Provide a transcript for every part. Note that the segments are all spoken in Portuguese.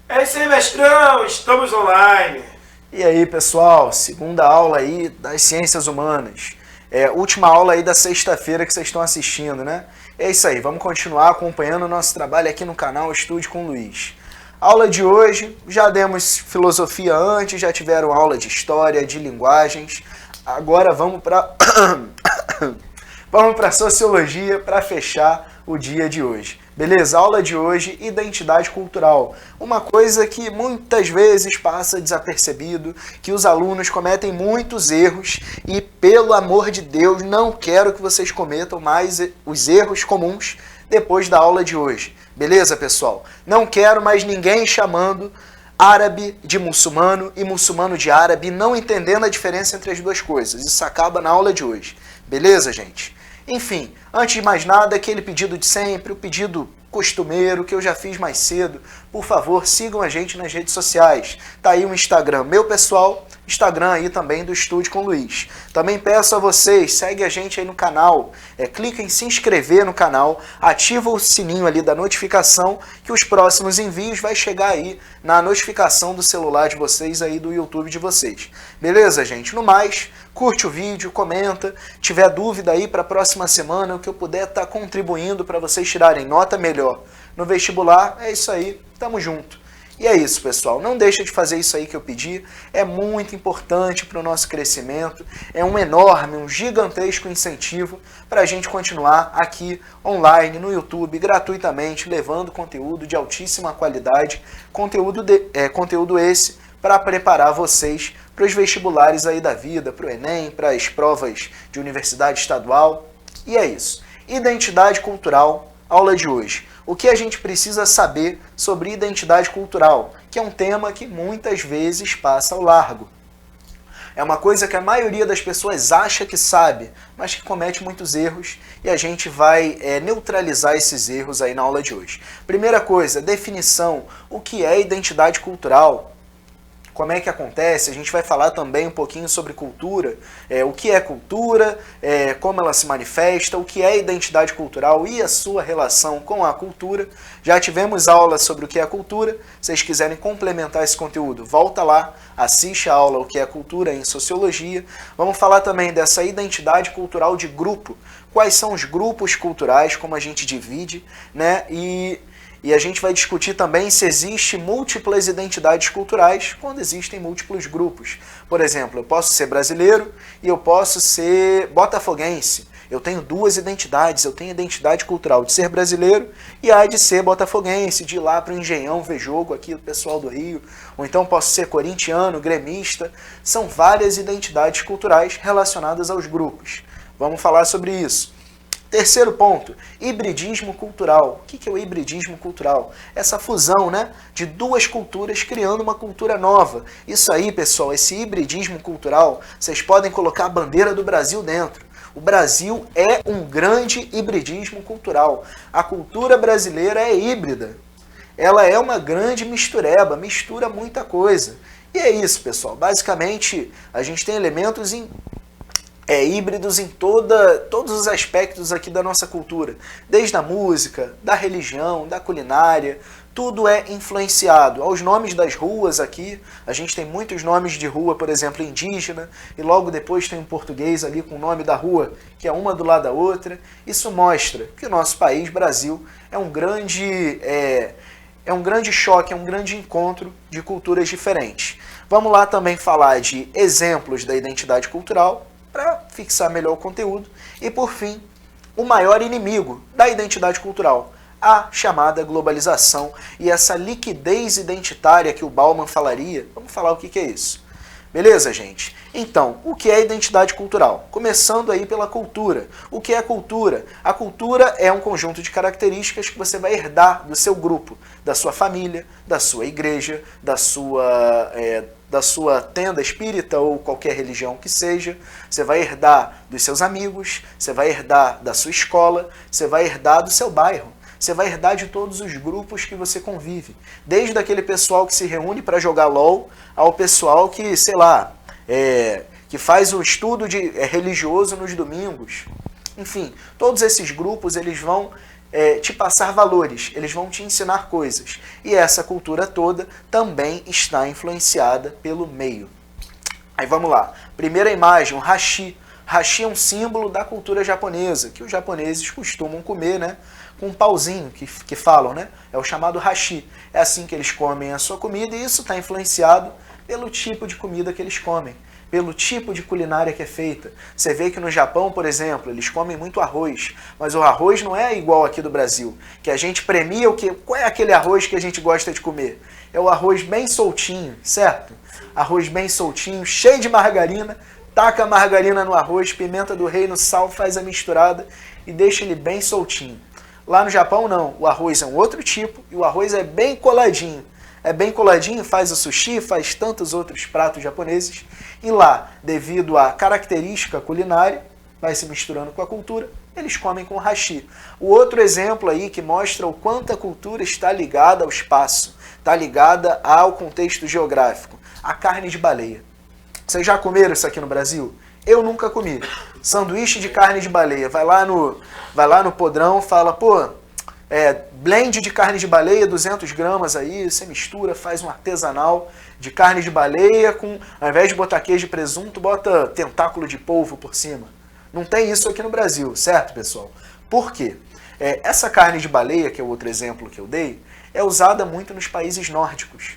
É isso aí, mestrão, estamos online. E aí, pessoal, segunda aula aí das ciências humanas. Última aula aí da sexta-feira que vocês estão assistindo, né? É isso aí, vamos continuar acompanhando o nosso trabalho aqui no canal Estude com Luiz. Aula de hoje, já demos filosofia antes, já tiveram aula de história, de linguagens. Agora vamos para vamos para sociologia para fechar o dia de hoje. Beleza? Aula de hoje, identidade cultural. Uma coisa que muitas vezes passa desapercebido, que os alunos cometem muitos erros e, pelo amor de Deus, não quero que vocês cometam mais os erros comuns depois da aula de hoje. Beleza, pessoal? Não quero mais ninguém chamando árabe de muçulmano e muçulmano de árabe, não entendendo a diferença entre as duas coisas. Isso acaba na aula de hoje. Beleza, gente? Enfim, antes de mais nada, aquele pedido de sempre, o pedido costumeiro que eu já fiz mais cedo. Por favor, sigam a gente nas redes sociais. Tá aí o Instagram meu pessoal, Instagram aí também do Estude com Luiz. Também peço a vocês, segue a gente aí no canal, clica em se inscrever no canal, ativa o sininho ali da notificação que os próximos envios vai chegar aí na notificação do celular de vocês aí do YouTube de vocês. Beleza, gente? No mais, curte o vídeo, comenta, tiver dúvida aí para a próxima semana, o que eu puder estar contribuindo para vocês tirarem nota melhor no vestibular, é isso aí, tamo junto. E é isso, pessoal, não deixa de fazer isso aí que eu pedi, é muito importante para o nosso crescimento, é um enorme, um gigantesco incentivo para a gente continuar aqui online no YouTube, gratuitamente, levando conteúdo de altíssima qualidade, conteúdo esse para preparar vocês para os vestibulares aí da vida, para o Enem, para as provas de universidade estadual. E é isso. Identidade cultural, aula de hoje. O que a gente precisa saber sobre identidade cultural, que é um tema que muitas vezes passa ao largo. É uma coisa que a maioria das pessoas acha que sabe, mas que comete muitos erros e a gente vai neutralizar esses erros aí na aula de hoje. Primeira coisa, definição. O que é identidade cultural? Como é que acontece? A gente vai falar também um pouquinho sobre cultura, o que é cultura, como ela se manifesta, o que é identidade cultural e a sua relação com a cultura. Já tivemos aula sobre o que é cultura, se vocês quiserem complementar esse conteúdo, volta lá, assiste a aula O que é cultura em sociologia. Vamos falar também dessa identidade cultural de grupo, quais são os grupos culturais, como a gente divide, né? E a gente vai discutir também se existe múltiplas identidades culturais quando existem múltiplos grupos. Por exemplo, eu posso ser brasileiro e eu posso ser botafoguense. Eu tenho duas identidades. Eu tenho a identidade cultural de ser brasileiro e a de ser botafoguense, de ir lá para o Engenhão ver jogo aqui do pessoal do Rio. Ou então posso ser corintiano, gremista. São várias identidades culturais relacionadas aos grupos. Vamos falar sobre isso. Terceiro ponto, hibridismo cultural. O que é o hibridismo cultural? Essa fusão, né, de duas culturas criando uma cultura nova. Isso aí, pessoal, esse hibridismo cultural, vocês podem colocar a bandeira do Brasil dentro. O Brasil é um grande hibridismo cultural. A cultura brasileira é híbrida. Ela é uma grande mistureba, mistura muita coisa. E é isso, pessoal. Basicamente, a gente tem elementos híbridos em todos os aspectos aqui da nossa cultura, desde a música, da religião, da culinária, tudo é influenciado. Aos nomes das ruas aqui, a gente tem muitos nomes de rua, por exemplo, indígena, e logo depois tem um português ali com o nome da rua, que é uma do lado da outra. Isso mostra que o nosso país, Brasil, é um grande choque, é um grande encontro de culturas diferentes. Vamos lá também falar de exemplos da identidade cultural, para fixar melhor o conteúdo. E, por fim, o maior inimigo da identidade cultural, a chamada globalização e essa liquidez identitária que o Bauman falaria. Vamos falar o que é isso. Beleza, gente? Então, o que é identidade cultural? Começando aí pela cultura. O que é cultura? A cultura é um conjunto de características que você vai herdar do seu grupo, da sua família, da sua igreja, da sua tenda espírita ou qualquer religião que seja. Você vai herdar dos seus amigos, você vai herdar da sua escola, você vai herdar do seu bairro. Você vai herdar de todos os grupos que você convive. Desde aquele pessoal que se reúne para jogar LOL, ao pessoal que, sei lá, que faz o estudo religioso nos domingos. Enfim, todos esses grupos eles vão te passar valores, eles vão te ensinar coisas. E essa cultura toda também está influenciada pelo meio. Aí vamos lá. Primeira imagem, o hashi. Hashi é um símbolo da cultura japonesa, que os japoneses costumam comer, né, com um pauzinho, que falam, né? É o chamado hashi. É assim que eles comem a sua comida e isso está influenciado pelo tipo de comida que eles comem, pelo tipo de culinária que é feita. Você vê que no Japão, por exemplo, eles comem muito arroz, mas o arroz não é igual aqui do Brasil, que a gente premia o que? Qual é aquele arroz que a gente gosta de comer? É o arroz bem soltinho, certo? Arroz bem soltinho, cheio de margarina, taca a margarina no arroz, pimenta do reino, sal, faz a misturada e deixa ele bem soltinho. Lá no Japão não, o arroz é um outro tipo e o arroz é bem coladinho. É bem coladinho, faz o sushi, faz tantos outros pratos japoneses. E lá, devido à característica culinária, vai se misturando com a cultura, eles comem com hashi. O outro exemplo aí que mostra o quanto a cultura está ligada ao espaço, está ligada ao contexto geográfico, a carne de baleia. Vocês já comeram isso aqui no Brasil? Eu nunca comi. Sanduíche de carne de baleia. Vai lá no podrão, fala, pô, blend de carne de baleia, 200 gramas aí, você mistura, faz um artesanal de carne de baleia com, ao invés de botar queijo e presunto, bota tentáculo de polvo por cima. Não tem isso aqui no Brasil, certo, pessoal? Por quê? Essa carne de baleia, que é o outro exemplo que eu dei, é usada muito nos países nórdicos.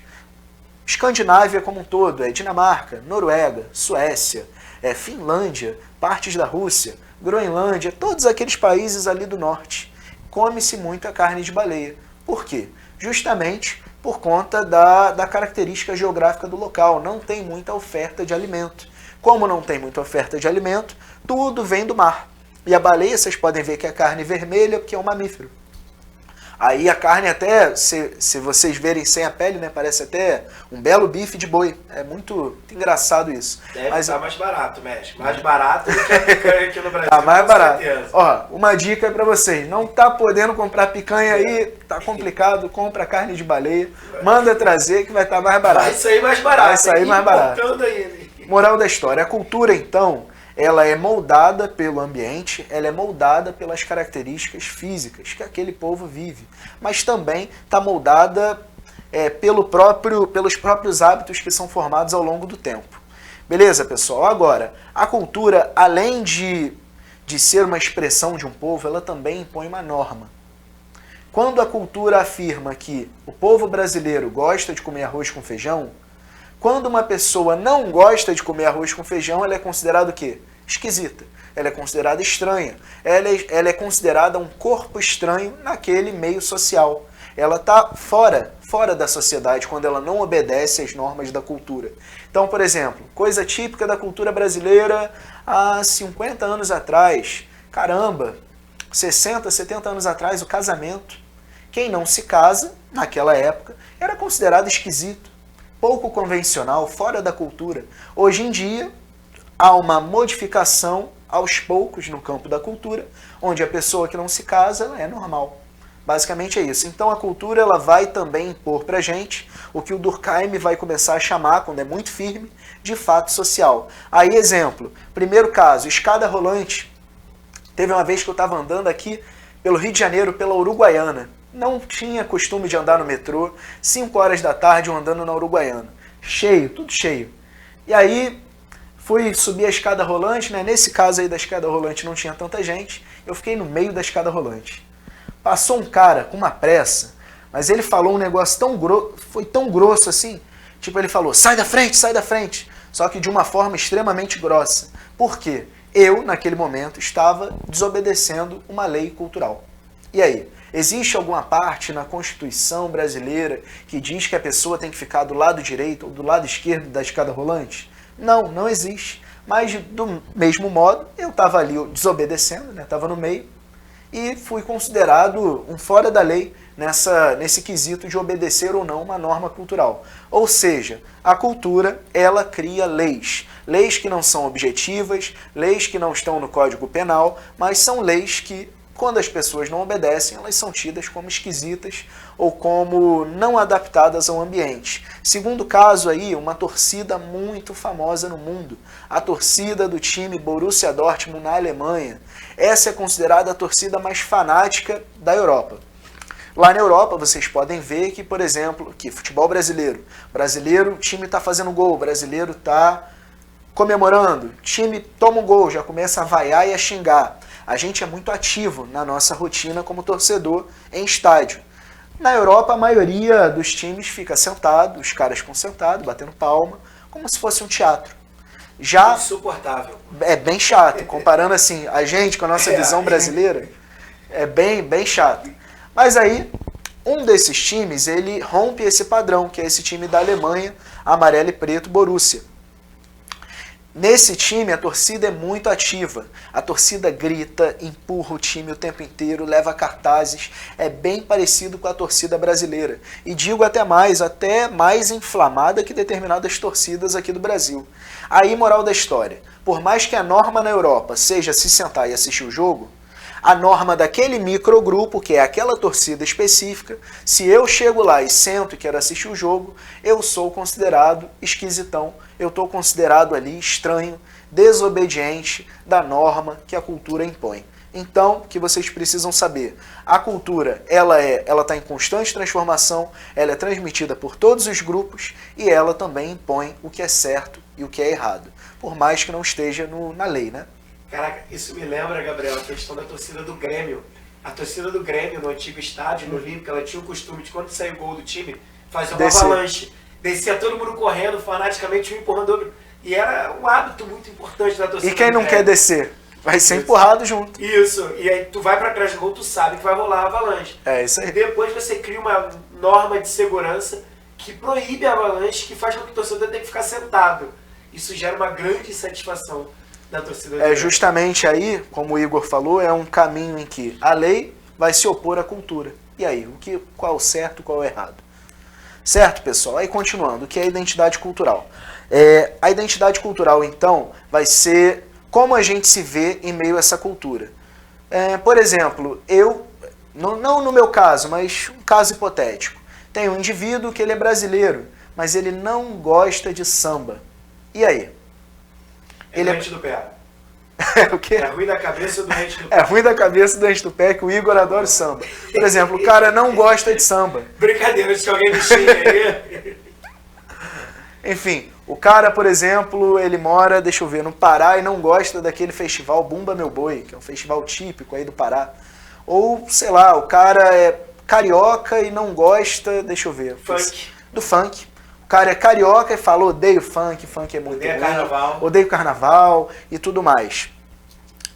Escandinávia como um todo, Dinamarca, Noruega, Suécia, Finlândia, partes da Rússia, Groenlândia, todos aqueles países ali do norte. Come-se muita carne de baleia. Por quê? Justamente por conta da característica geográfica do local. Não tem muita oferta de alimento. Como não tem muita oferta de alimento, tudo vem do mar. E a baleia, vocês podem ver que é carne vermelha, porque é um mamífero. Aí a carne até, se vocês verem sem a pele, né, parece até um belo bife de boi. É muito engraçado isso. Deve estar mais barato, México. Mais barato do que a picanha aqui no Brasil. Tá mais barato. Certeza. Ó, uma dica para vocês. Não tá podendo comprar picanha aí, tá complicado, compra carne de baleia. Manda trazer que vai estar mais barato. Vai sair mais barato. Vai sair mais barato. Moral da história. A cultura, então, ela é moldada pelo ambiente, ela é moldada pelas características físicas que aquele povo vive, mas também está moldada pelos próprios hábitos que são formados ao longo do tempo. Beleza, pessoal? Agora, a cultura, além de ser uma expressão de um povo, ela também impõe uma norma. Quando a cultura afirma que o povo brasileiro gosta de comer arroz com feijão, quando uma pessoa não gosta de comer arroz com feijão, ela é considerada o quê? Esquisita. Ela é considerada estranha. Ela é considerada um corpo estranho naquele meio social. Ela está fora da sociedade quando ela não obedece às normas da cultura. Então, por exemplo, coisa típica da cultura brasileira há 50 anos atrás. Caramba, 60, 70 anos atrás, o casamento. Quem não se casa, naquela época, era considerado esquisito, pouco convencional, fora da cultura. Hoje em dia, há uma modificação aos poucos no campo da cultura, onde a pessoa que não se casa ela é normal. Basicamente é isso. Então a cultura ela vai também impor pra gente o que o Durkheim vai começar a chamar, quando é muito firme, de fato social. Aí, exemplo, primeiro caso, escada rolante. Teve uma vez que eu estava andando aqui pelo Rio de Janeiro, pela Uruguaiana. Não tinha costume de andar no metrô, 5 horas da tarde eu andando na Uruguaiana. Cheio, tudo cheio. E aí fui subir a escada rolante, né? Nesse caso aí da escada rolante não tinha tanta gente, eu fiquei no meio da escada rolante. Passou um cara com uma pressa, mas ele falou um negócio tão grosso, foi tão grosso assim, tipo ele falou, sai da frente, só que de uma forma extremamente grossa. Por quê? Eu, naquele momento, estava desobedecendo uma lei cultural. E aí? Existe alguma parte na Constituição brasileira que diz que a pessoa tem que ficar do lado direito ou do lado esquerdo da escada rolante? Não, não existe. Mas, do mesmo modo, eu estava ali desobedecendo, né? Estava no meio, e fui considerado um fora da lei nesse quesito de obedecer ou não uma norma cultural. Ou seja, a cultura, ela cria leis. Leis que não são objetivas, leis que não estão no Código Penal, mas são leis que quando as pessoas não obedecem, elas são tidas como esquisitas ou como não adaptadas ao ambiente. Segundo caso aí, uma torcida muito famosa no mundo, a torcida do time Borussia Dortmund na Alemanha. Essa é considerada a torcida mais fanática da Europa. Lá na Europa, vocês podem ver que, por exemplo, que futebol brasileiro, o time está fazendo gol, o brasileiro está comemorando, time toma um gol, já começa a vaiar e a xingar. A gente é muito ativo na nossa rotina como torcedor em estádio. Na Europa, a maioria dos times fica sentado, os caras ficam sentados, batendo palma, como se fosse um teatro. Já insuportável. é bem chato, comparando assim, a gente com a nossa visão brasileira, é bem chato. Mas aí, um desses times, ele rompe esse padrão, que é esse time da Alemanha, amarelo e preto, Borussia. Nesse time, a torcida é muito ativa. A torcida grita, empurra o time o tempo inteiro, leva cartazes. É bem parecido com a torcida brasileira. E digo até mais inflamada que determinadas torcidas aqui do Brasil. Aí, moral da história. Por mais que a norma na Europa seja se sentar e assistir o jogo, a norma daquele microgrupo, que é aquela torcida específica, se eu chego lá e sento e quero assistir o jogo, eu sou considerado esquisitão, eu estou considerado ali estranho, desobediente da norma que a cultura impõe. Então, o que vocês precisam saber? A cultura, ela está em constante transformação, ela é transmitida por todos os grupos e ela também impõe o que é certo e o que é errado, por mais que não esteja na lei, né? Caraca, isso me lembra, Gabriel, a questão da torcida do Grêmio. A torcida do Grêmio, no antigo estádio, no Olímpico, ela tinha o costume de, quando saía o gol do time, fazer uma avalanche. Descia todo mundo correndo, fanaticamente, um empurrando o outro. E era um hábito muito importante da torcida. E quem não quer descer? Vai ser empurrado junto. Isso. E aí tu vai pra trás do gol, tu sabe que vai rolar a avalanche. É isso aí. Depois você cria uma norma de segurança que proíbe a avalanche, que faz com que o torcedor tenha que ficar sentado. Isso gera uma grande insatisfação da torcida. É justamente aí, como o Igor falou, é um caminho em que a lei vai se opor à cultura. E aí, qual é o certo, qual é o errado? Certo, pessoal? Aí continuando, o que é a identidade cultural? A identidade cultural, então, vai ser como a gente se vê em meio a essa cultura. Por exemplo, não no meu caso, mas um caso hipotético. Tem um indivíduo que ele é brasileiro, mas ele não gosta de samba. E aí? Ele é doente do pé. O quê? É ruim da cabeça ou doente do pé? É ruim da cabeça e doente do pé, que o Igor adora o samba. Por exemplo, o cara não gosta de samba. Brincadeira de que alguém me xinga aí. Enfim, o cara, por exemplo, ele mora, deixa eu ver, no Pará e não gosta daquele festival Bumba Meu Boi, que é um festival típico aí do Pará. Ou, sei lá, o cara é carioca e não gosta, deixa eu ver, do funk. O cara é carioca e fala, odeio funk é muito ruim, carnaval. Odeio carnaval e tudo mais.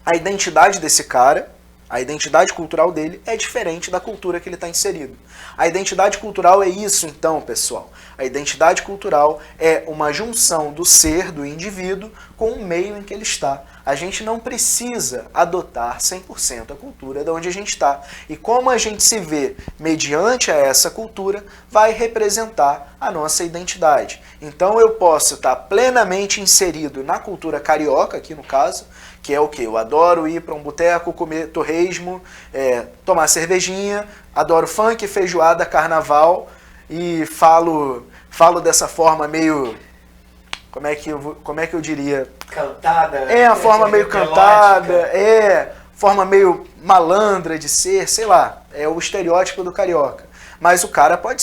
A identidade desse cara, a identidade cultural dele é diferente da cultura que ele está inserido. A identidade cultural é isso então, pessoal. A identidade cultural é uma junção do ser, do indivíduo, com o meio em que ele está. A gente não precisa adotar 100% a cultura de onde a gente está. E como a gente se vê mediante a essa cultura, vai representar a nossa identidade. Então eu posso estar plenamente inserido na cultura carioca, aqui no caso, que é o quê? Eu adoro ir para um boteco, comer torresmo, tomar cervejinha, adoro funk, feijoada, carnaval e falo dessa forma meio... Como é que eu diria? Cantada. A forma meio cantada, forma meio malandra de ser, sei lá, é o estereótipo do carioca. Mas o cara pode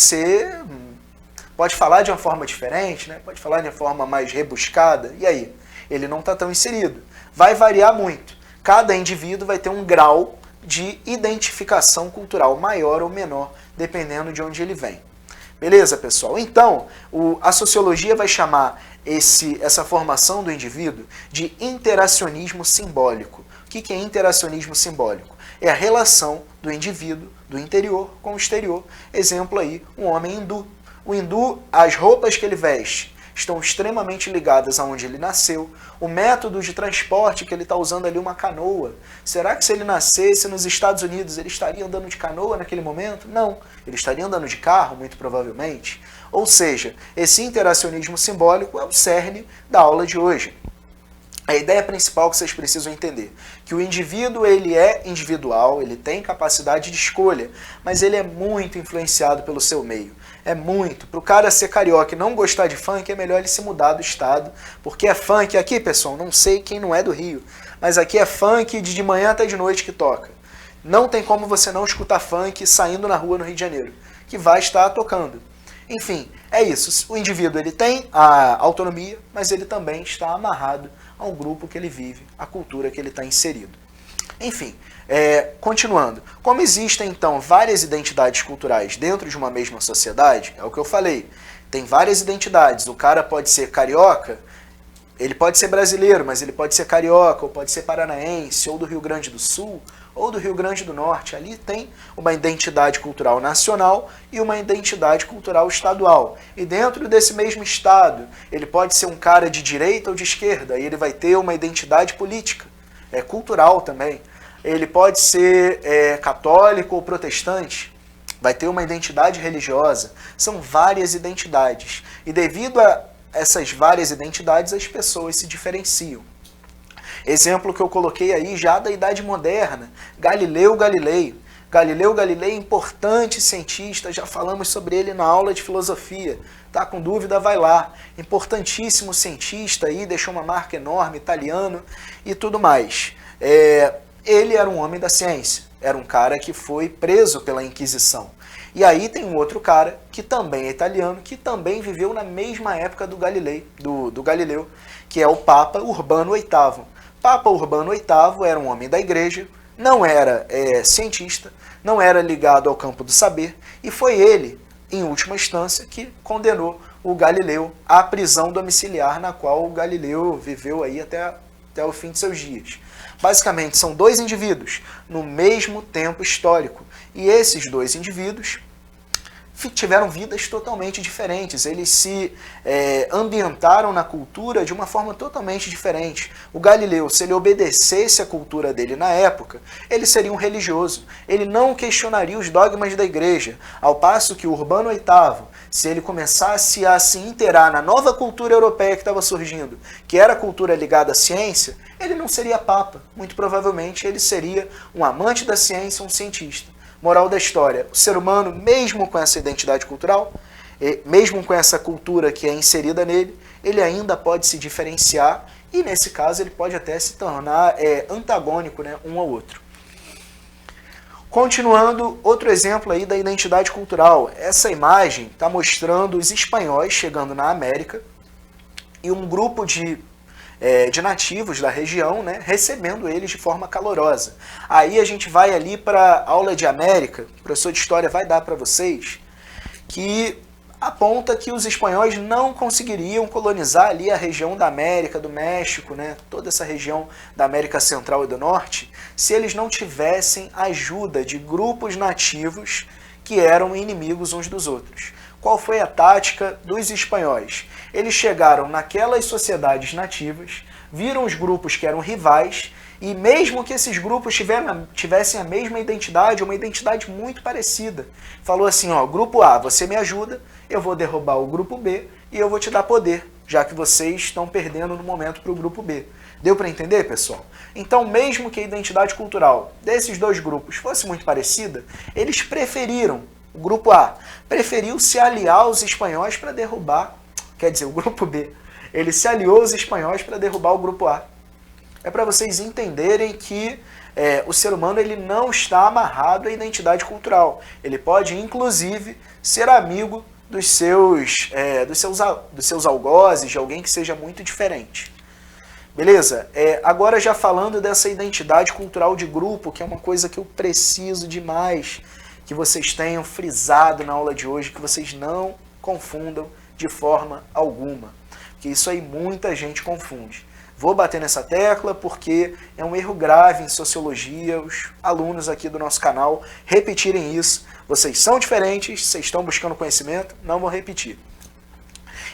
falar de uma forma diferente, né? Pode falar de uma forma mais rebuscada, e aí? Ele não está tão inserido. Vai variar muito. Cada indivíduo vai ter um grau de identificação cultural maior ou menor, dependendo de onde ele vem. Beleza, pessoal? Então, a sociologia vai chamar essa formação do indivíduo de interacionismo simbólico. O que é interacionismo simbólico? É a relação do indivíduo, do interior com o exterior. Exemplo aí, um homem hindu. O hindu, as roupas que ele veste estão extremamente ligadas aonde ele nasceu. O método de transporte que ele está usando ali, uma canoa. Será que se ele nascesse nos Estados Unidos, ele estaria andando de canoa naquele momento? Não. Ele estaria andando de carro, muito provavelmente. Ou seja, esse interacionismo simbólico é o cerne da aula de hoje. A ideia principal que vocês precisam entender, que o indivíduo ele é individual, ele tem capacidade de escolha, mas ele é muito influenciado pelo seu meio. É muito. Para o cara ser carioca e não gostar de funk, é melhor ele se mudar do estado, porque é funk aqui, pessoal, não sei quem não é do Rio, mas aqui é funk de manhã até de noite que toca. Não tem como você não escutar funk saindo na rua no Rio de Janeiro, que vai estar tocando. Enfim, é isso. O indivíduo ele tem a autonomia, mas ele também está amarrado ao grupo que ele vive, à cultura que ele está inserido. Enfim, continuando. Como existem, então, várias identidades culturais dentro de uma mesma sociedade, é o que eu falei, tem várias identidades. O cara pode ser carioca, ele pode ser brasileiro, mas ele pode ser carioca, ou pode ser paranaense, ou do Rio Grande do Sul, ou do Rio Grande do Norte. Ali tem uma identidade cultural nacional e uma identidade cultural estadual. E dentro desse mesmo estado, ele pode ser um cara de direita ou de esquerda, e ele vai ter uma identidade política, cultural também. Ele pode ser católico ou protestante, vai ter uma identidade religiosa. São várias identidades. E devido a essas várias identidades, as pessoas se diferenciam. Exemplo que eu coloquei aí já da Idade Moderna, Galileu Galilei. Galileu Galilei, importante cientista, já falamos sobre ele na aula de filosofia. Tá com dúvida, vai lá. Importantíssimo cientista aí, deixou uma marca enorme, italiano e tudo mais. Ele era um homem da ciência, era um cara que foi preso pela Inquisição. E aí tem um outro cara, que também é italiano, que também viveu na mesma época do Galileu, que é o Papa Urbano VIII. Papa Urbano VIII era um homem da igreja, não era cientista, não era ligado ao campo do saber, e foi ele, em última instância, que condenou o Galileu à prisão domiciliar, na qual o Galileu viveu aí até o fim de seus dias. Basicamente, são dois indivíduos no mesmo tempo histórico, e esses dois indivíduos tiveram vidas totalmente diferentes, eles se ambientaram na cultura de uma forma totalmente diferente. O Galileu, se ele obedecesse a cultura dele na época, ele seria um religioso, ele não questionaria os dogmas da igreja, ao passo que o Urbano VIII, se ele começasse a se inteirar na nova cultura europeia que estava surgindo, que era a cultura ligada à ciência, ele não seria papa, muito provavelmente ele seria um amante da ciência, um cientista. Moral da história, o ser humano, mesmo com essa identidade cultural, mesmo com essa cultura que é inserida nele, ele ainda pode se diferenciar e, nesse caso, ele pode até se tornar antagônico, né, um ao outro. Continuando, outro exemplo aí da identidade cultural. Essa imagem está mostrando os espanhóis chegando na América e um grupo de nativos da região, né, recebendo eles de forma calorosa. Aí a gente vai ali para a aula de América, o professor de História vai dar para vocês, que aponta que os espanhóis não conseguiriam colonizar ali a região da América, do México, né, toda essa região da América Central e do Norte, se eles não tivessem ajuda de grupos nativos que eram inimigos uns dos outros. Qual foi a tática dos espanhóis? Eles chegaram naquelas sociedades nativas, viram os grupos que eram rivais, e mesmo que esses grupos tivessem a mesma identidade, uma identidade muito parecida, falou assim, ó, grupo A, você me ajuda, eu vou derrubar o grupo B e eu vou te dar poder, já que vocês estão perdendo no momento para o grupo B. Deu para entender, pessoal? Então, mesmo que a identidade cultural desses dois grupos fosse muito parecida, eles preferiram, o grupo A preferiu se aliar aos espanhóis para derrubar, quer dizer, o grupo B, ele se aliou aos espanhóis para derrubar o grupo A. É para vocês entenderem que o ser humano ele não está amarrado à identidade cultural. Ele pode, inclusive, ser amigo dos seus algozes, de alguém que seja muito diferente. Beleza? Agora já falando dessa identidade cultural de grupo, que é uma coisa que eu preciso demais que vocês tenham frisado na aula de hoje, que vocês não confundam de forma alguma. Que isso aí muita gente confunde. Vou bater nessa tecla porque é um erro grave em sociologia, os alunos aqui do nosso canal repetirem isso. Vocês são diferentes, vocês estão buscando conhecimento, não vão repetir.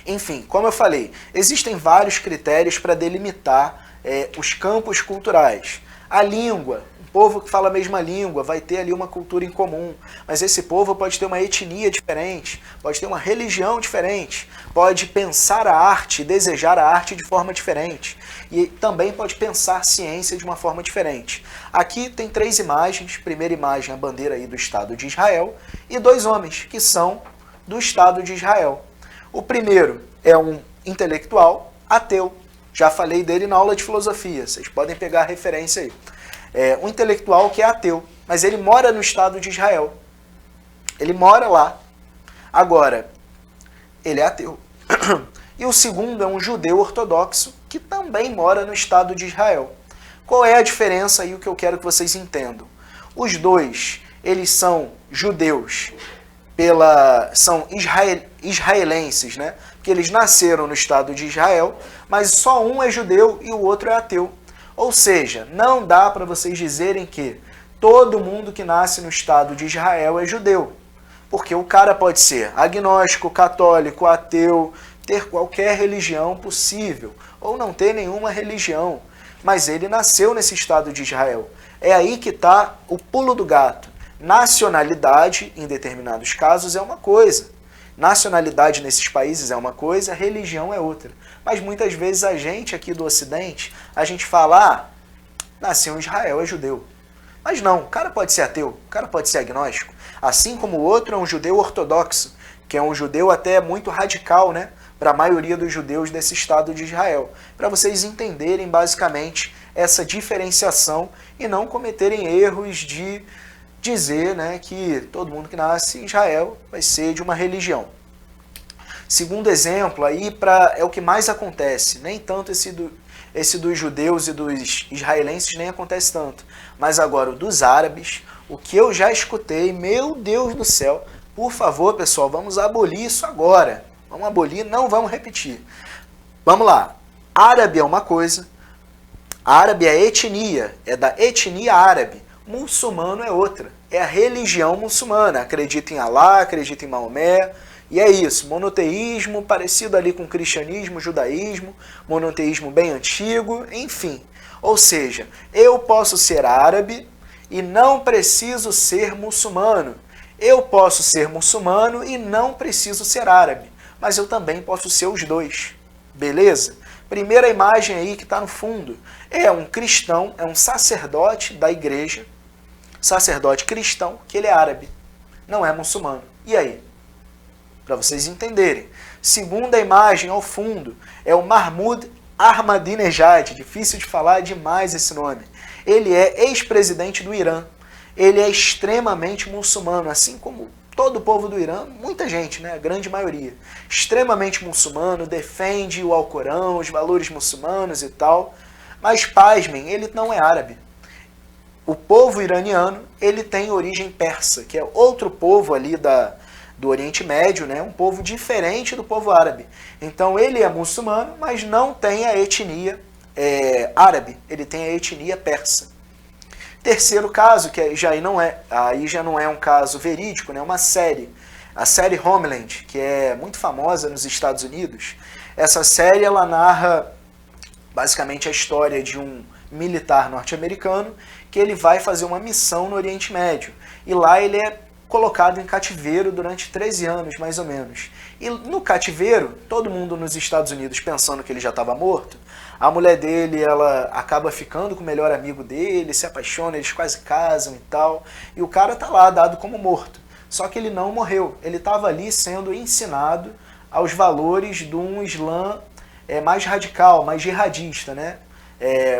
Enfim, como eu falei, existem vários critérios para delimitar os campos culturais. A língua, um povo que fala a mesma língua, vai ter ali uma cultura em comum, mas esse povo pode ter uma etnia diferente, pode ter uma religião diferente, pode pensar a arte, desejar a arte de forma diferente, e também pode pensar ciência de uma forma diferente. Aqui tem 3 imagens, primeira imagem a bandeira aí do Estado de Israel, e 2 homens que são do Estado de Israel. O primeiro é um intelectual ateu, já falei dele na aula de filosofia, vocês podem pegar a referência aí. É um intelectual que é ateu, mas ele mora no Estado de Israel. Ele mora lá. Agora, ele é ateu. E o segundo é um judeu ortodoxo que também mora no Estado de Israel. Qual é a diferença aí, o que eu quero que vocês entendam? Os dois, eles são judeus, são israelenses, né? Porque eles nasceram no Estado de Israel, mas só um é judeu e o outro é ateu. Ou seja, não dá para vocês dizerem que todo mundo que nasce no Estado de Israel é judeu. Porque o cara pode ser agnóstico, católico, ateu, ter qualquer religião possível, ou não ter nenhuma religião. Mas ele nasceu nesse Estado de Israel. É aí que está o pulo do gato. Nacionalidade, em determinados casos, é uma coisa. Nacionalidade nesses países é uma coisa, religião é outra. Mas muitas vezes a gente aqui do Ocidente, a gente fala, nasceu em Israel, é judeu. Mas não, o cara pode ser ateu, o cara pode ser agnóstico. Assim como o outro é um judeu ortodoxo, que é um judeu até muito radical, né? Para a maioria dos judeus desse Estado de Israel. Para vocês entenderem basicamente essa diferenciação e não cometerem erros de dizer, né, que todo mundo que nasce em Israel vai ser de uma religião. Segundo exemplo, aí é o que mais acontece, nem tanto esse dos judeus e dos israelenses nem acontece tanto, mas agora o dos árabes, o que eu já escutei, meu Deus do céu, por favor pessoal, vamos abolir isso agora, vamos abolir, não vamos repetir. Vamos lá, árabe é uma coisa, árabe é etnia, é da etnia árabe, muçulmano é outra, é a religião muçulmana, acredita em Alá, acredita em Maomé, e é isso, monoteísmo parecido ali com cristianismo, judaísmo, monoteísmo bem antigo, enfim. Ou seja, eu posso ser árabe e não preciso ser muçulmano. Eu posso ser muçulmano e não preciso ser árabe, mas eu também posso ser os dois, beleza? Primeira imagem aí que está no fundo é um cristão, é um sacerdote da igreja, sacerdote cristão, que ele é árabe, não é muçulmano. E aí? Para vocês entenderem. Segunda imagem ao fundo é o Mahmoud Ahmadinejad, difícil de falar demais esse nome. Ele é ex-presidente do Irã. Ele é extremamente muçulmano, assim como todo o povo do Irã, muita gente, né, a grande maioria. Extremamente muçulmano, defende o Alcorão, os valores muçulmanos e tal. Mas, pasmem, ele não é árabe. O povo iraniano, ele tem origem persa, que é outro povo ali do Oriente Médio, né? Um povo diferente do povo árabe. Então ele é muçulmano, mas não tem a etnia árabe, ele tem a etnia persa. Terceiro caso, que aí já não é um caso verídico, né? Uma série, a série Homeland, que é muito famosa nos Estados Unidos. Essa série ela narra basicamente a história de um militar norte-americano que ele vai fazer uma missão no Oriente Médio. E lá ele é colocado em cativeiro durante 13 anos, mais ou menos. E no cativeiro, todo mundo nos Estados Unidos pensando que ele já estava morto, a mulher dele, ela acaba ficando com o melhor amigo dele, se apaixona, eles quase casam e tal, e o cara tá lá, dado como morto. Só que ele não morreu, ele estava ali sendo ensinado aos valores de um Islã mais radical, mais jihadista, né?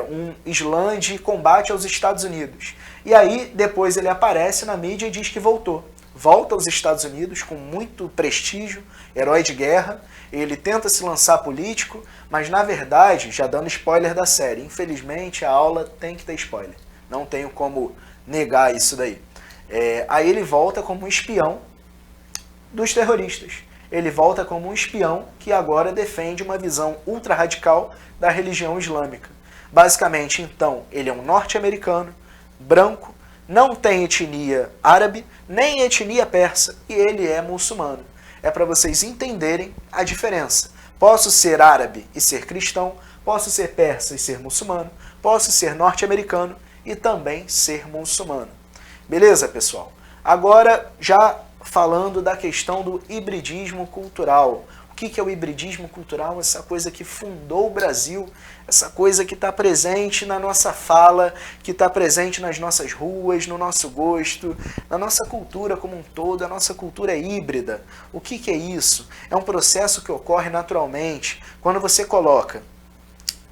Um Islã de combate aos Estados Unidos. E aí, depois ele aparece na mídia e diz que voltou. Volta aos Estados Unidos com muito prestígio, herói de guerra. Ele tenta se lançar político, mas na verdade, já dando spoiler da série, infelizmente a aula tem que ter spoiler. Não tenho como negar isso daí. Aí ele volta como um espião dos terroristas. Ele volta como um espião que agora defende uma visão ultra-radical da religião islâmica. Basicamente, então, ele é um norte-americano, branco, não tem etnia árabe, nem etnia persa, e ele é muçulmano. É para vocês entenderem a diferença. Posso ser árabe e ser cristão, posso ser persa e ser muçulmano, posso ser norte-americano e também ser muçulmano. Beleza, pessoal? Agora, já falando da questão do hibridismo cultural. O que é o hibridismo cultural? Essa coisa que fundou o Brasil, essa coisa que está presente na nossa fala, que está presente nas nossas ruas, no nosso gosto, na nossa cultura como um todo. A nossa cultura é híbrida. O que é isso? É um processo que ocorre naturalmente quando você coloca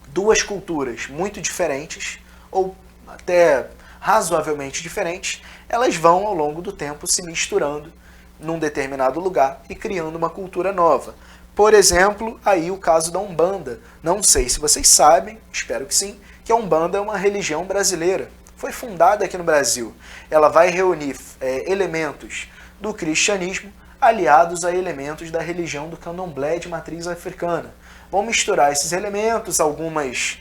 duas culturas muito diferentes, ou até razoavelmente diferentes, elas vão ao longo do tempo se misturando num determinado lugar e criando uma cultura nova. Por exemplo, aí o caso da Umbanda. Não sei se vocês sabem, espero que sim, que a Umbanda é uma religião brasileira. Foi fundada aqui no Brasil. Ela vai reunir elementos do cristianismo aliados a elementos da religião do candomblé de matriz africana. Vão misturar esses elementos, algumas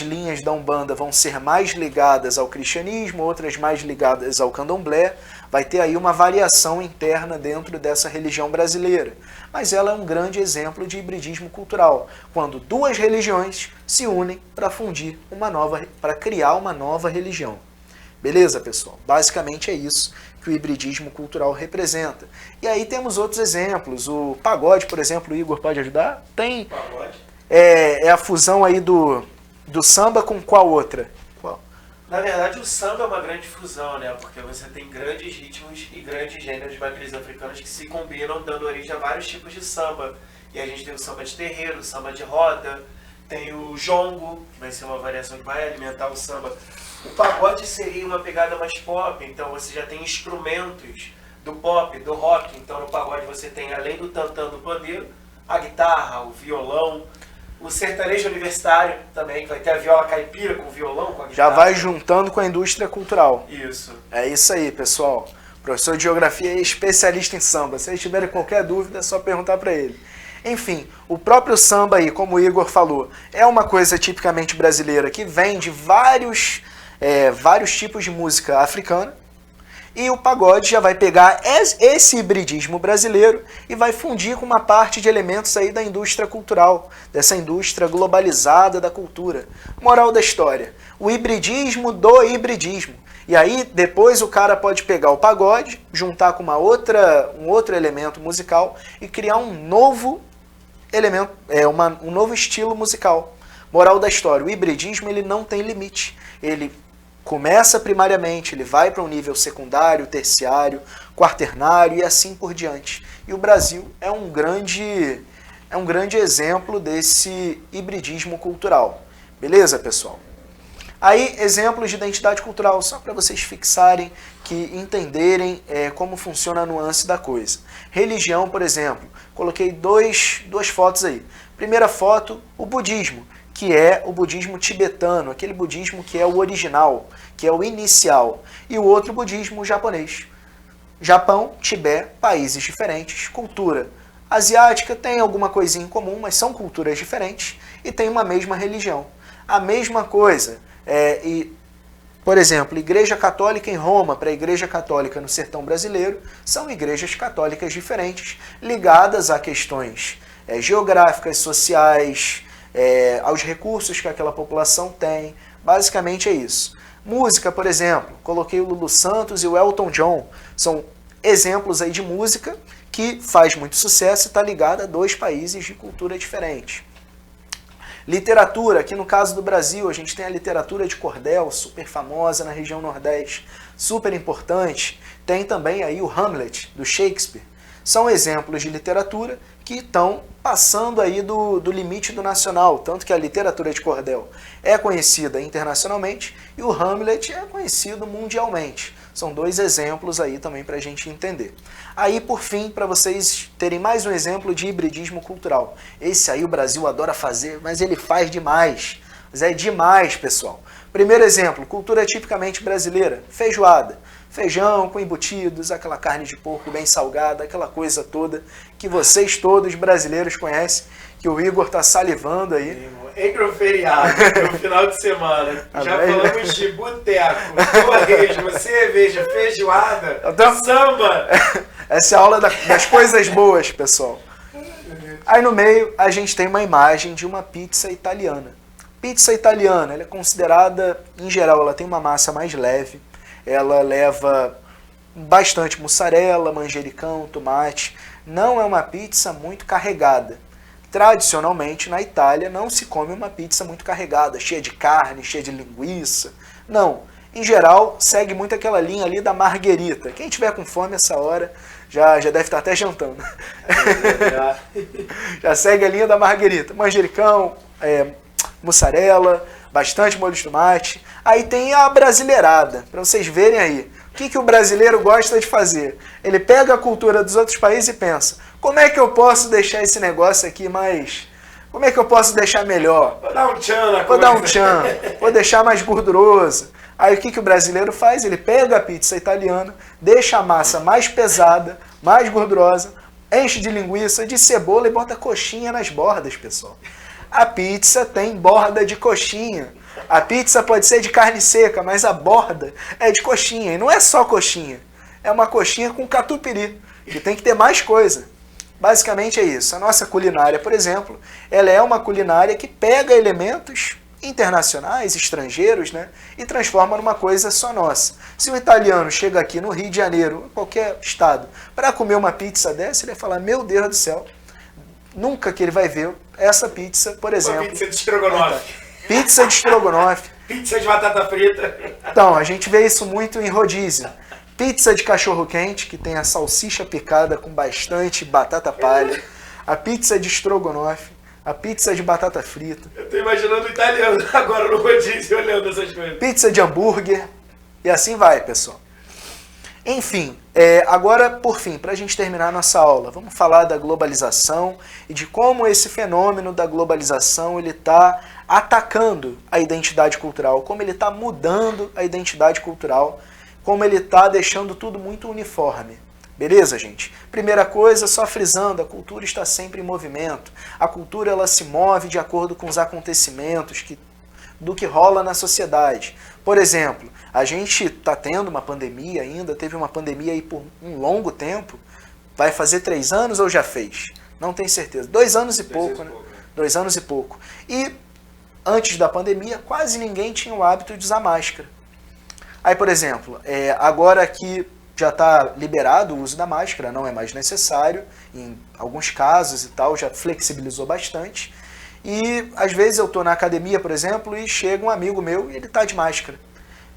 linhas da Umbanda vão ser mais ligadas ao cristianismo, outras mais ligadas ao candomblé. Vai ter aí uma variação interna dentro dessa religião brasileira. Mas ela é um grande exemplo de hibridismo cultural, quando duas religiões se unem para criar uma nova religião. Beleza, pessoal? Basicamente é isso que o hibridismo cultural representa. E aí temos outros exemplos. O pagode, por exemplo, o Igor pode ajudar? Tem. Pagode? É a fusão aí do samba com qual outra? Qual? Na verdade, o samba é uma grande fusão, né? Porque você tem grandes ritmos e grandes gêneros de matrizes africanas que se combinam, dando origem a vários tipos de samba. E a gente tem o samba de terreiro, o samba de roda, tem o jongo, que vai ser uma variação que vai alimentar o samba. O pagode seria uma pegada mais pop, então você já tem instrumentos do pop, do rock. Então no pagode você tem, além do tantã, do pandeiro, a guitarra, o violão, o sertanejo universitário também, que vai ter a viola caipira com o violão, com a guitarra. Já vai juntando com a indústria cultural. Isso. É isso aí, pessoal. O professor de geografia é especialista em samba. Se vocês tiverem qualquer dúvida, é só perguntar para ele. Enfim, o próprio samba aí, como o Igor falou, é uma coisa tipicamente brasileira que vem de vários tipos de música africana. E o pagode já vai pegar esse hibridismo brasileiro e vai fundir com uma parte de elementos aí da indústria cultural, dessa indústria globalizada da cultura. Moral da história, o hibridismo do hibridismo. E aí depois o cara pode pegar o pagode, juntar com um outro elemento musical e criar um novo elemento, um novo estilo musical. Moral da história, o hibridismo ele não tem limite. Ele começa primariamente, ele vai para um nível secundário, terciário, quaternário e assim por diante. E o Brasil é um grande exemplo desse hibridismo cultural. Beleza, pessoal? Aí, exemplos de identidade cultural, só para vocês fixarem, que entenderem como funciona a nuance da coisa. Religião, por exemplo, coloquei duas fotos aí. Primeira foto, o budismo, que é o budismo tibetano, aquele budismo que é o original, que é o inicial, e o outro budismo japonês. Japão, Tibete, países diferentes, cultura asiática, tem alguma coisinha em comum, mas são culturas diferentes e tem uma mesma religião. A mesma coisa, por exemplo, Igreja Católica em Roma para a Igreja Católica no sertão brasileiro, são igrejas católicas diferentes, ligadas a questões geográficas, sociais, aos recursos que aquela população tem. Basicamente é isso. Música, por exemplo, coloquei o Lulu Santos e o Elton John. São exemplos aí de música que faz muito sucesso e está ligada a dois países de cultura diferente. Literatura, aqui no caso do Brasil, a gente tem a literatura de cordel, super famosa na região Nordeste, super importante. Tem também aí o Hamlet, do Shakespeare. São exemplos de literatura que estão passando aí do limite do nacional, tanto que a literatura de cordel é conhecida internacionalmente e o Hamlet é conhecido mundialmente. São dois exemplos aí também para a gente entender. Aí, por fim, para vocês terem mais um exemplo de hibridismo cultural. Esse aí o Brasil adora fazer, mas ele faz demais. Mas é demais, pessoal. Primeiro exemplo, cultura tipicamente brasileira, feijoada. Feijão com embutidos, aquela carne de porco bem salgada, aquela coisa toda que vocês todos brasileiros conhecem, que o Igor está salivando aí. Entre o feriado, no final de semana, já falamos de boteco, torresmo, cerveja, feijoada, samba. Essa é a aula das coisas boas, pessoal. Aí no meio a gente tem uma imagem de uma pizza italiana. Pizza italiana, ela é considerada, em geral, ela tem uma massa mais leve, ela leva bastante mussarela, manjericão, tomate, não é uma pizza muito carregada. Tradicionalmente, na Itália, não se come uma pizza muito carregada, cheia de carne, cheia de linguiça, não. Em geral, segue muito aquela linha ali da margherita. Quem tiver com fome essa hora, já deve estar até jantando. Já segue a linha da margherita. Manjericão, mussarela, bastante molho de tomate. Aí tem a brasileirada, para vocês verem aí. O que o brasileiro gosta de fazer? Ele pega a cultura dos outros países e pensa, como é que eu posso deixar esse negócio aqui mais... Como é que eu posso deixar melhor? Vou dar um tchan na Vou dar um tchan, vou deixar mais gorduroso. Aí o que o brasileiro faz? Ele pega a pizza italiana, deixa a massa mais pesada, mais gordurosa, enche de linguiça, de cebola e bota coxinha nas bordas, pessoal. A pizza tem borda de coxinha. A pizza pode ser de carne seca, mas a borda é de coxinha. E não é só coxinha, é uma coxinha com catupiry, que tem que ter mais coisa. Basicamente é isso. A nossa culinária, por exemplo, ela é uma culinária que pega elementos internacionais, estrangeiros, né, e transforma numa coisa só nossa. Se o italiano chega aqui no Rio de Janeiro, qualquer estado, para comer uma pizza dessa, ele vai falar, meu Deus do céu, nunca que ele vai ver essa pizza, por exemplo. Uma pizza de estrogonofe. Pizza de estrogonofe. Pizza de batata frita. Então, a gente vê isso muito em rodízio. Pizza de cachorro-quente, que tem a salsicha picada com bastante batata palha. A pizza de estrogonofe. A pizza de batata frita. Eu tô imaginando o italiano agora no rodízio olhando essas coisas. Pizza de hambúrguer. E assim vai, pessoal. Enfim, agora, por fim, para a gente terminar a nossa aula, vamos falar da globalização e de como esse fenômeno da globalização ele está atacando a identidade cultural, como ele está mudando a identidade cultural, como ele está deixando tudo muito uniforme. Beleza, gente? Primeira coisa, só frisando, a cultura está sempre em movimento. A cultura ela se move de acordo com os acontecimentos do que rola na sociedade. Por exemplo, a gente está tendo uma pandemia ainda, teve uma pandemia aí por um longo tempo, vai fazer 3 anos ou já fez? Não tenho certeza. 2 anos e pouco, né? 2 anos e pouco. E antes da pandemia, quase ninguém tinha o hábito de usar máscara. Aí, por exemplo, agora que já está liberado o uso da máscara, não é mais necessário, em alguns casos e tal, já flexibilizou bastante. E às vezes eu estou na academia, por exemplo, e chega um amigo meu e ele está de máscara.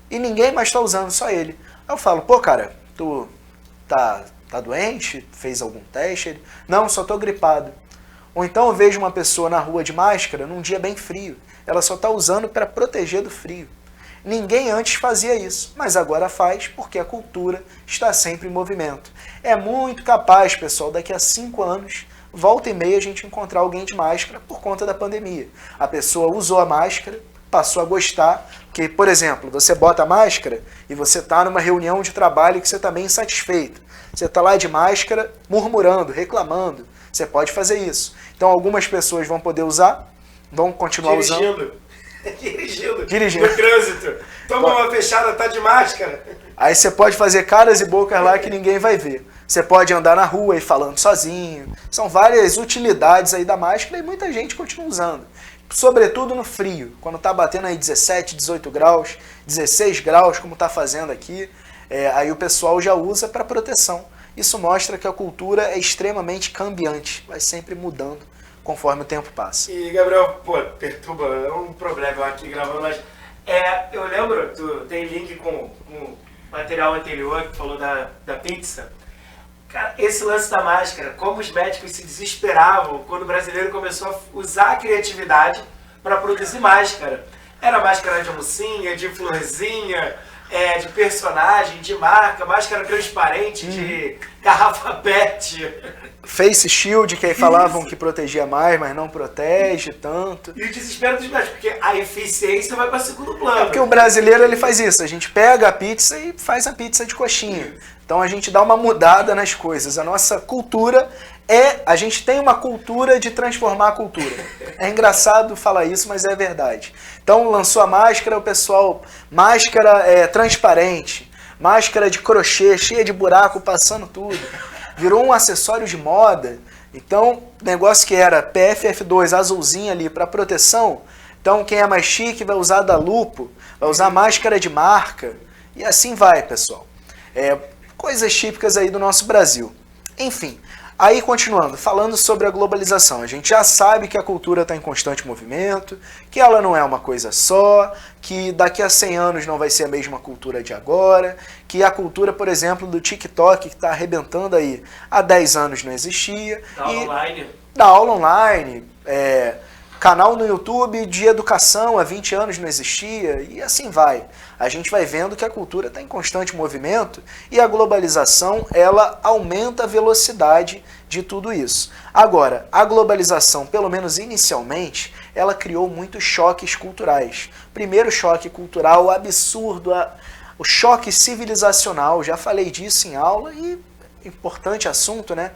E ninguém mais está usando, só ele. Aí eu falo, pô cara, tu tá doente? Fez algum teste? Ele, não, só estou gripado. Ou então eu vejo uma pessoa na rua de máscara num dia bem frio. Ela só está usando para proteger do frio. Ninguém antes fazia isso, mas agora faz porque a cultura está sempre em movimento. É muito capaz, pessoal, daqui a 5 anos, volta e meia a gente encontrar alguém de máscara por conta da pandemia. A pessoa usou a máscara, passou a gostar, porque, por exemplo, você bota a máscara e você está numa reunião de trabalho que você está bem insatisfeito. Você está lá de máscara, murmurando, reclamando. Você pode fazer isso. Então algumas pessoas vão poder usar, vão continuar usando. Dirigindo. No trânsito. Toma uma fechada, tá de máscara. Aí você pode fazer caras e bocas lá que ninguém vai ver. Você pode andar na rua e falando sozinho. São várias utilidades aí da máscara e muita gente continua usando. Sobretudo no frio, quando tá batendo aí 17, 18 graus, 16 graus, como tá fazendo aqui, aí o pessoal já usa para proteção. Isso mostra que a cultura é extremamente cambiante, vai sempre mudando conforme o tempo passa. E, Gabriel, pô, perturba, é um problema eu aqui gravando, mas eu lembro, tu tem link com o material anterior que falou da pizza. Cara, esse lance da máscara, como os médicos se desesperavam quando o brasileiro começou a usar a criatividade para produzir máscara. Era máscara de almocinha, de florzinha, de personagem, de marca, máscara transparente, de garrafa PET. Face shield, que aí falavam que protegia mais, mas não protege tanto. E o desespero dos médicos, porque a eficiência vai para segundo plano. Porque o brasileiro ele faz isso, a gente pega a pizza e faz a pizza de coxinha. Então a gente dá uma mudada nas coisas. A nossa cultura a gente tem uma cultura de transformar a cultura. É engraçado falar isso, mas é verdade. Então lançou a máscara, o pessoal, máscara transparente, máscara de crochê, cheia de buraco, passando tudo. Virou um acessório de moda. Então, negócio que era PFF2 azulzinho ali para proteção, Então quem é mais chique vai usar da Lupo, vai usar máscara de marca, e assim vai, pessoal. Coisas típicas aí do nosso Brasil. Enfim, aí continuando, falando sobre a globalização, a gente já sabe que a cultura está em constante movimento, que ela não é uma coisa só, que daqui a 100 anos não vai ser a mesma cultura de agora, que a cultura, por exemplo, do TikTok, que está arrebentando aí, há 10 anos não existia. Da aula online, canal no YouTube de educação há 20 anos não existia, e assim vai. A gente vai vendo que a cultura está em constante movimento e a globalização, ela aumenta a velocidade de tudo isso. Agora, a globalização, pelo menos inicialmente, ela criou muitos choques culturais. Primeiro choque cultural absurdo, o choque civilizacional, já falei disso em aula e importante assunto, né?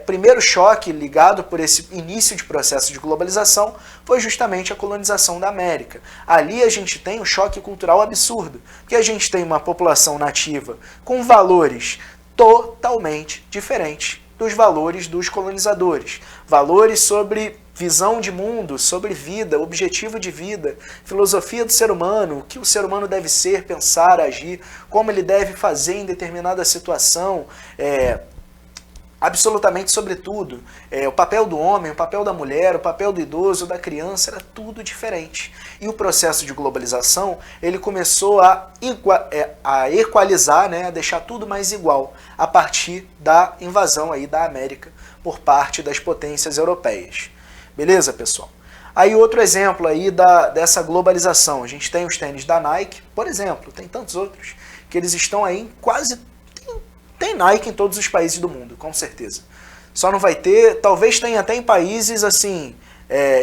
Primeiro choque ligado por esse início de processo de globalização foi justamente a colonização da América. Ali a gente tem um choque cultural absurdo, porque a gente tem uma população nativa com valores totalmente diferentes dos valores dos colonizadores. Valores sobre visão de mundo, sobre vida, objetivo de vida, filosofia do ser humano, o que o ser humano deve ser, pensar, agir, como ele deve fazer em determinada situação, absolutamente sobre tudo. O papel do homem, o papel da mulher, o papel do idoso, da criança, era tudo diferente. E o processo de globalização, ele começou a equalizar, né, a deixar tudo mais igual, a partir da invasão aí da América por parte das potências europeias. Beleza, pessoal? Aí outro exemplo aí dessa globalização, a gente tem os tênis da Nike, por exemplo, tem tantos outros, que eles estão aí em quase... Tem Nike em todos os países do mundo, com certeza. Só não vai ter, talvez tenha até em países assim,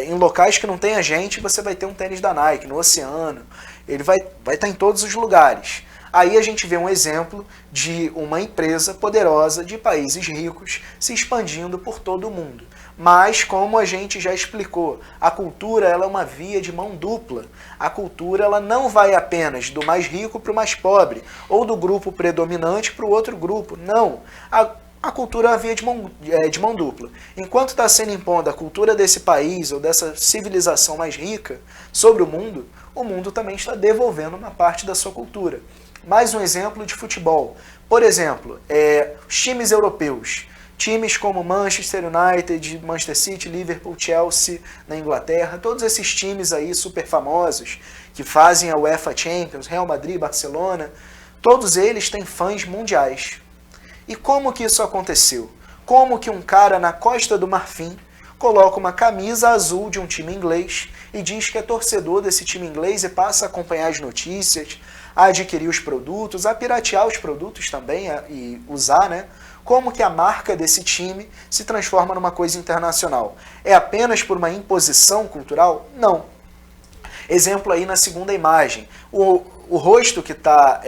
em locais que não tenha gente, você vai ter um tênis da Nike, no oceano, ele vai estar em todos os lugares. Aí a gente vê um exemplo de uma empresa poderosa de países ricos se expandindo por todo o mundo. Mas, como a gente já explicou, a cultura ela é uma via de mão dupla. A cultura ela não vai apenas do mais rico para o mais pobre, ou do grupo predominante para o outro grupo. Não. A cultura é uma via de mão dupla. Enquanto está sendo imposta a cultura desse país ou dessa civilização mais rica sobre o mundo também está devolvendo uma parte da sua cultura. Mais um exemplo de futebol. Por exemplo, os times europeus. Times como Manchester United, Manchester City, Liverpool, Chelsea na Inglaterra, todos esses times aí super famosos que fazem a UEFA Champions, Real Madrid, Barcelona, todos eles têm fãs mundiais. E como que isso aconteceu? Como que um cara na Costa do Marfim coloca uma camisa azul de um time inglês e diz que é torcedor desse time inglês e passa a acompanhar as notícias, a adquirir os produtos, a piratear os produtos também e usar, né? Como que a marca desse time se transforma numa coisa internacional? É apenas por uma imposição cultural? Não. Exemplo aí na segunda imagem. O rosto que está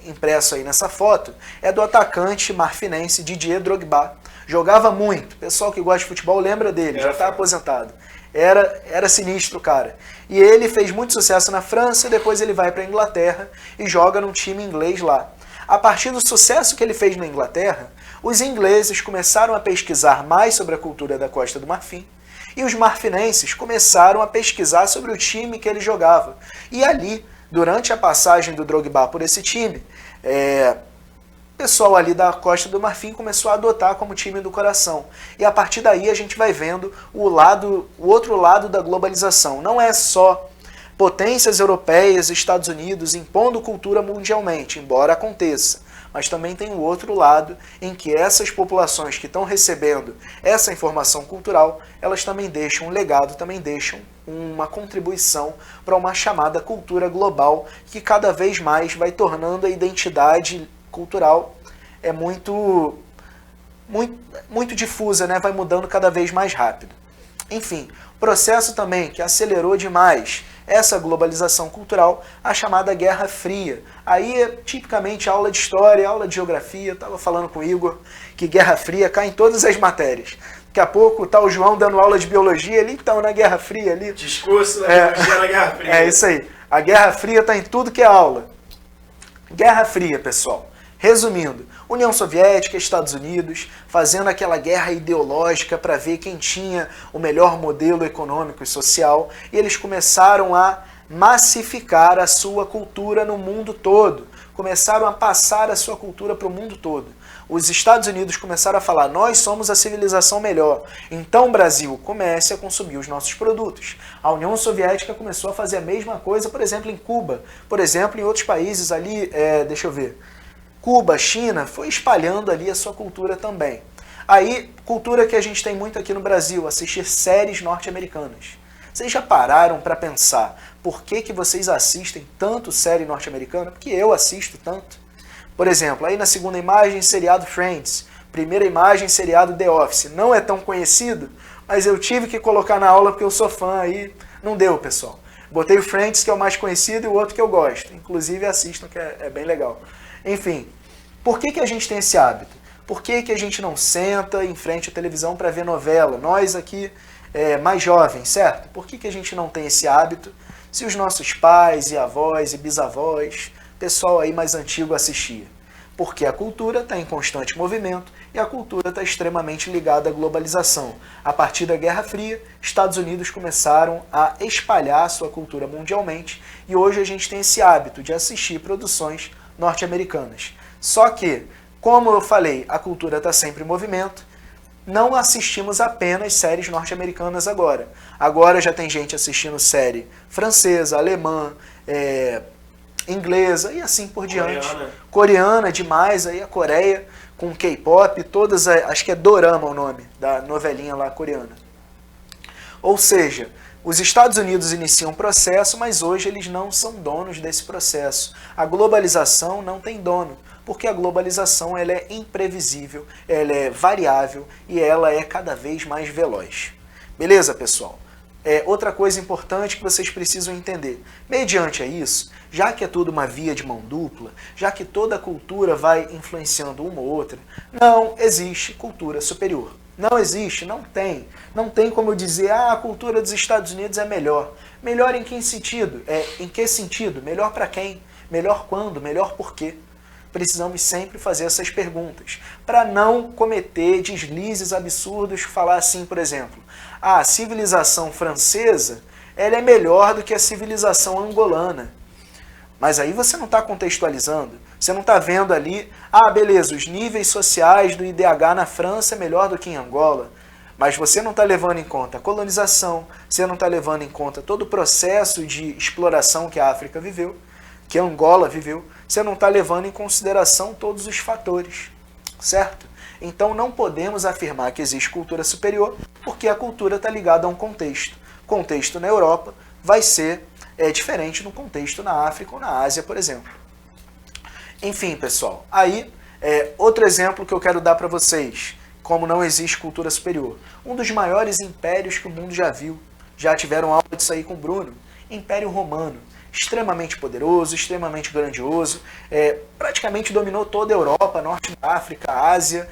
impresso aí nessa foto é do atacante marfinense Didier Drogba. Jogava muito. Pessoal que gosta de futebol lembra dele, já está aposentado. Era sinistro, cara. E ele fez muito sucesso na França, depois ele vai para a Inglaterra e joga num time inglês lá. A partir do sucesso que ele fez na Inglaterra, os ingleses começaram a pesquisar mais sobre a cultura da Costa do Marfim e os marfinenses começaram a pesquisar sobre o time que ele jogava. E ali, durante a passagem do Drogba por esse time, o pessoal ali da Costa do Marfim começou a adotar como time do coração. E a partir daí a gente vai vendo o outro lado da globalização. Não é só potências europeias, Estados Unidos, impondo cultura mundialmente, embora aconteça. Mas também tem o outro lado em que essas populações que estão recebendo essa informação cultural, elas também deixam um legado, também deixam uma contribuição para uma chamada cultura global que cada vez mais vai tornando a identidade cultural muito difusa, né? Vai mudando cada vez mais rápido. Enfim, processo também que acelerou demais essa globalização cultural, a chamada Guerra Fria. Aí é tipicamente aula de história, aula de geografia, estava falando com o Igor que Guerra Fria cai em todas as matérias. Daqui a pouco tá o João dando aula de biologia ali, então na Guerra Fria ali. Discurso da biologia na Guerra Fria. É isso aí. A Guerra Fria está em tudo que é aula. Guerra Fria, pessoal. Resumindo, União Soviética, Estados Unidos, fazendo aquela guerra ideológica para ver quem tinha o melhor modelo econômico e social, e eles começaram a massificar a sua cultura no mundo todo, começaram a passar a sua cultura para o mundo todo. Os Estados Unidos começaram a falar, nós somos a civilização melhor, então Brasil, comece a consumir os nossos produtos. A União Soviética começou a fazer a mesma coisa, por exemplo, em Cuba, por exemplo, em outros países ali, deixa eu ver, Cuba, China, foi espalhando ali a sua cultura também. Aí, cultura que a gente tem muito aqui no Brasil, assistir séries norte-americanas. Vocês já pararam para pensar por que vocês assistem tanto série norte-americana? Porque eu assisto tanto. Por exemplo, aí na segunda imagem, seriado Friends. Primeira imagem, seriado The Office. Não é tão conhecido, mas eu tive que colocar na aula porque eu sou fã aí. Não deu, pessoal. Botei o Friends, que é o mais conhecido, e o outro que eu gosto. Inclusive assistam, que é bem legal. Enfim, por que a gente tem esse hábito? Por que a gente não senta em frente à televisão para ver novela? Nós aqui, mais jovens, certo? Por que a gente não tem esse hábito? Se os nossos pais e avós e bisavós, pessoal aí mais antigo assistia. Porque a cultura está em constante movimento e a cultura está extremamente ligada à globalização. A partir da Guerra Fria, Estados Unidos começaram a espalhar a sua cultura mundialmente e hoje a gente tem esse hábito de assistir produções norte-americanas. Só que, como eu falei, a cultura está sempre em movimento, não assistimos apenas séries norte-americanas agora. Agora já tem gente assistindo série francesa, alemã, inglesa e assim por diante. Coreana demais, aí a Coreia com K-pop, todas, acho que é Dorama o nome da novelinha lá coreana. Ou seja, os Estados Unidos iniciam um processo, mas hoje eles não são donos desse processo. A globalização não tem dono, porque a globalização ela é imprevisível, ela é variável e ela é cada vez mais veloz. Beleza, pessoal? Outra coisa importante que vocês precisam entender. Mediante a isso, já que é tudo uma via de mão dupla, já que toda cultura vai influenciando uma ou outra, não existe cultura superior. Não existe, não tem. Não tem como eu dizer, a cultura dos Estados Unidos é melhor. Melhor em que sentido? Em que sentido? Melhor para quem? Melhor quando? Melhor por quê? Precisamos sempre fazer essas perguntas, para não cometer deslizes absurdos, falar assim, por exemplo, a civilização francesa ela é melhor do que a civilização angolana. Mas aí você não está contextualizando, você não está vendo ali, beleza, os níveis sociais do IDH na França é melhor do que em Angola, mas você não está levando em conta a colonização, você não está levando em conta todo o processo de exploração que a África viveu, que a Angola viveu, você não está levando em consideração todos os fatores, certo? Então não podemos afirmar que existe cultura superior, porque a cultura está ligada a um contexto. Contexto na Europa vai ser diferente do contexto na África ou na Ásia, por exemplo. Enfim, pessoal, aí outro exemplo que eu quero dar para vocês, como não existe cultura superior. Um dos maiores impérios que o mundo já viu, já tiveram aula disso aí com o Bruno, Império Romano. Extremamente poderoso, extremamente grandioso, praticamente dominou toda a Europa, Norte da África, Ásia.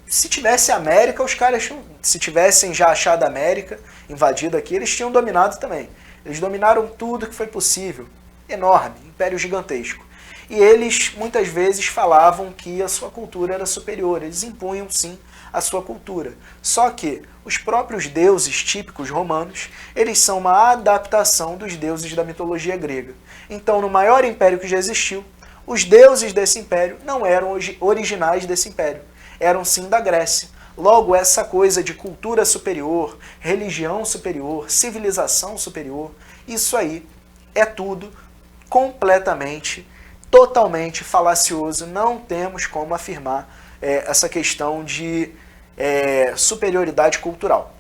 Se tivesse a América, os caras, se tivessem já achado a América, invadido aqui, eles tinham dominado também. Eles dominaram tudo que foi possível. Enorme, império gigantesco. E eles, muitas vezes, falavam que a sua cultura era superior. Eles impunham, sim, a sua cultura. Só que os próprios deuses típicos romanos, eles são uma adaptação dos deuses da mitologia grega. Então, no maior império que já existiu, os deuses desse império não eram originais desse império. Eram, sim, da Grécia. Logo, essa coisa de cultura superior, religião superior, civilização superior, isso aí é tudo completamente, totalmente falacioso. Não temos como afirmar essa questão de superioridade cultural.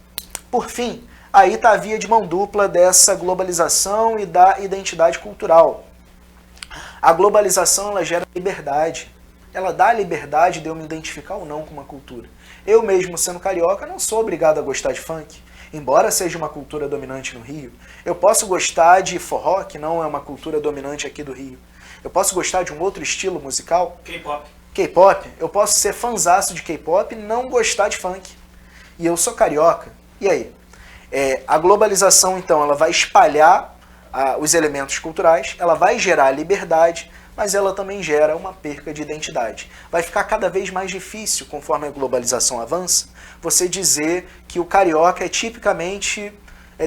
Por fim, aí está a via de mão dupla dessa globalização e da identidade cultural. A globalização ela gera liberdade. Ela dá a liberdade de eu me identificar ou não com uma cultura. Eu mesmo, sendo carioca, não sou obrigado a gostar de funk, embora seja uma cultura dominante no Rio. Eu posso gostar de forró, que não é uma cultura dominante aqui do Rio. Eu posso gostar de um outro estilo musical. K-pop. Eu posso ser fanzaço de K-pop e não gostar de funk. E eu sou carioca. E aí? A globalização, então, ela vai espalhar os elementos culturais, ela vai gerar liberdade, mas ela também gera uma perca de identidade. Vai ficar cada vez mais difícil, conforme a globalização avança, você dizer que o carioca é tipicamente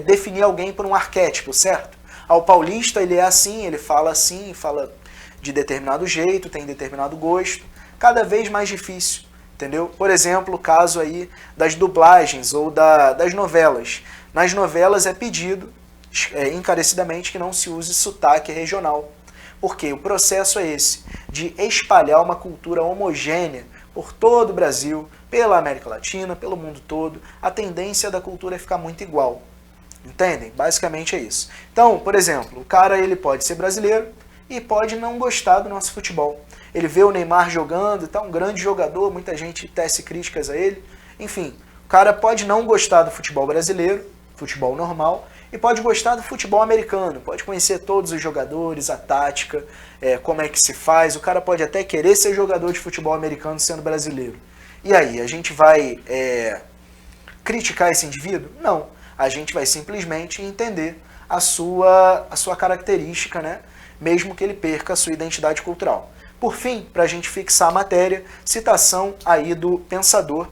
definir alguém por um arquétipo, certo? O paulista, ele é assim, fala de determinado jeito, tem determinado gosto, cada vez mais difícil, entendeu? Por exemplo, o caso aí das dublagens ou das novelas. Nas novelas é pedido encarecidamente que não se use sotaque regional, porque o processo é esse, de espalhar uma cultura homogênea por todo o Brasil, pela América Latina, pelo mundo todo. A tendência da cultura é ficar muito igual. Entendem? Basicamente é isso. Então, por exemplo, o cara ele pode ser brasileiro e pode não gostar do nosso futebol. Ele vê o Neymar jogando, tá um grande jogador, muita gente tece críticas a ele. Enfim, o cara pode não gostar do futebol brasileiro, futebol normal, e pode gostar do futebol americano, pode conhecer todos os jogadores, a tática, como é que se faz. O cara pode até querer ser jogador de futebol americano sendo brasileiro. E aí, a gente vai criticar esse indivíduo? Não. A gente vai simplesmente entender a sua característica, né? Mesmo que ele perca a sua identidade cultural. Por fim, para a gente fixar a matéria, citação aí do pensador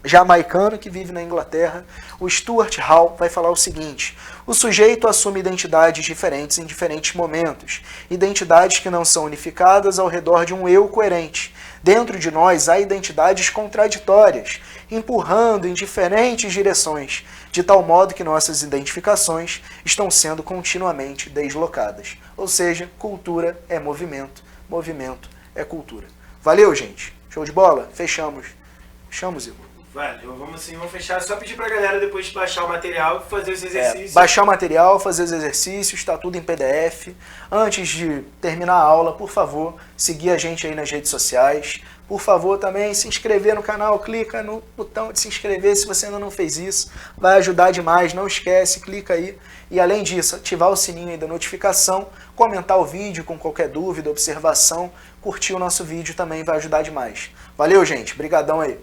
jamaicano que vive na Inglaterra, o Stuart Hall, vai falar o seguinte: o sujeito assume identidades diferentes em diferentes momentos, identidades que não são unificadas ao redor de um eu coerente. Dentro de nós há identidades contraditórias, empurrando em diferentes direções, de tal modo que nossas identificações estão sendo continuamente deslocadas. Ou seja, cultura é movimento, movimento é cultura. Valeu, gente. Show de bola? Fechamos. Fechamos, Igor. Valeu, vamos fechar. Só pedir pra galera depois baixar o material e fazer os exercícios. Baixar o material, fazer os exercícios, está tudo em PDF. Antes de terminar a aula, por favor, seguir a gente aí nas redes sociais. Por favor, também se inscrever no canal, clica no botão de se inscrever se você ainda não fez isso. Vai ajudar demais, não esquece, clica aí. E além disso, ativar o sininho aí da notificação, comentar o vídeo com qualquer dúvida, observação, curtir o nosso vídeo também vai ajudar demais. Valeu, gente. Brigadão aí.